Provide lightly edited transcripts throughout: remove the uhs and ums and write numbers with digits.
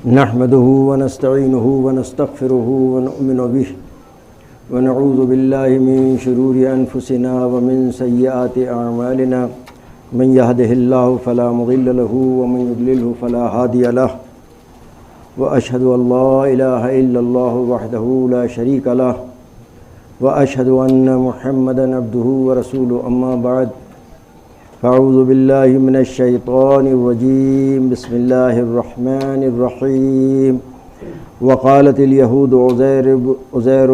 نحمده ونستعينه ونستغفره ونؤمن به ونعوذ بالله من شرور أنفسنا ومن سيئات أعمالنا من يهده الله فلا مضل له ومن يضلله فلا هادي له وأشهد أن لا إله إلا الله وحده لا شريك له وأشهد أن محمدا عبده ورسوله أما بعد فأعوذ بالله من الشيطان الرجيم بسم الله الرحمن الرحيم وقالت اليهود عزير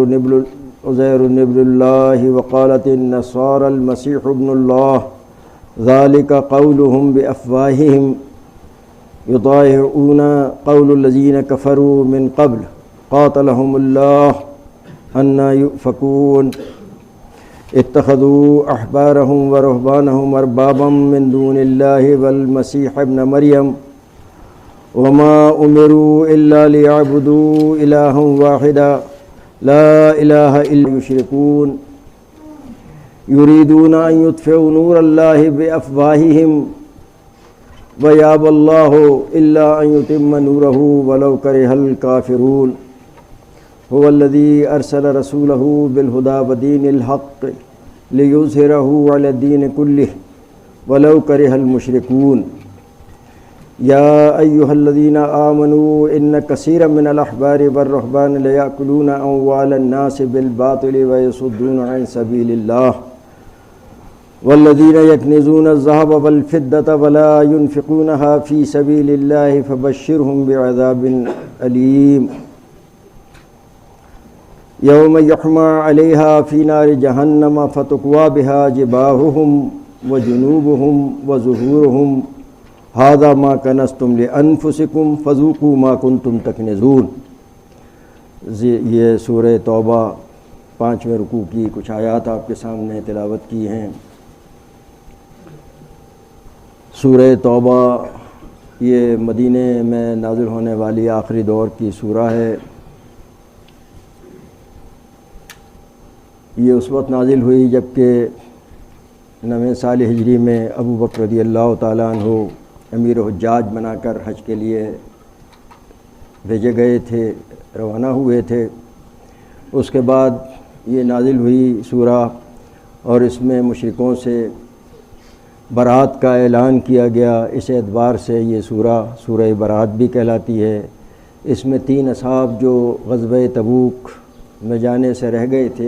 ابن الله وقالت النصارى المسيح ابن الله ذلك قولهم بأفواههم يضاهئون قول الذين كفروا من قبل قاتلهم الله أنى يؤفكون اتخذوا أحبارهم ورهبانهم أربابا من دون الله والمسيح ابن مريم وما أمروا إلا ليعبدوا إلها واحدا لا إله إلا يشركون يريدون أن يطفئوا نور الله بأفواههم ويأبى الله إلا أن يتم نوره ولو كره الكافرون هو الذي أرسل رسوله بالهدى ودين الحق ليظهره على الدين كله ولو كره المشركون يا أيها الذين آمنوا إن كثيرا من الأحبار والرهبان ليأكلون أموال الناس بالباطل ويصدون عن سبيل الله والذين يكنزون الذهب والفضة ولا ينفقونها في سبيل الله فبشرهم بعذاب أليم يوم يحمى عليها في نار جهنم فتكوى بها جباههم وجنوبهم وظهورهم هذا ما كنزتم لأنفسكم فذوقوا ما كنتم تكنزون۔ یہ سورہ توبہ 5ویں رکوع کی کچھ آیات آپ کے سامنے تلاوت کی ہیں۔ سورہ توبہ یہ مدینہ میں نازل ہونے والی آخری دور کی سورہ ہے۔ یہ اس وقت نازل ہوئی جبکہ 9 سال ہجری میں ابو بکر رضی اللہ تعالیٰ عنہ امیر حجاج بنا کر حج کے لیے بھیجے گئے تھے، روانہ ہوئے تھے۔ اس کے بعد یہ نازل ہوئی سورہ اور اس میں مشرکوں سے برات کا اعلان کیا گیا۔ اس اعتبار سے یہ سورہ برات بھی کہلاتی ہے۔ اس میں 3 اصحاب جو غزوہ تبوک میں جانے سے رہ گئے تھے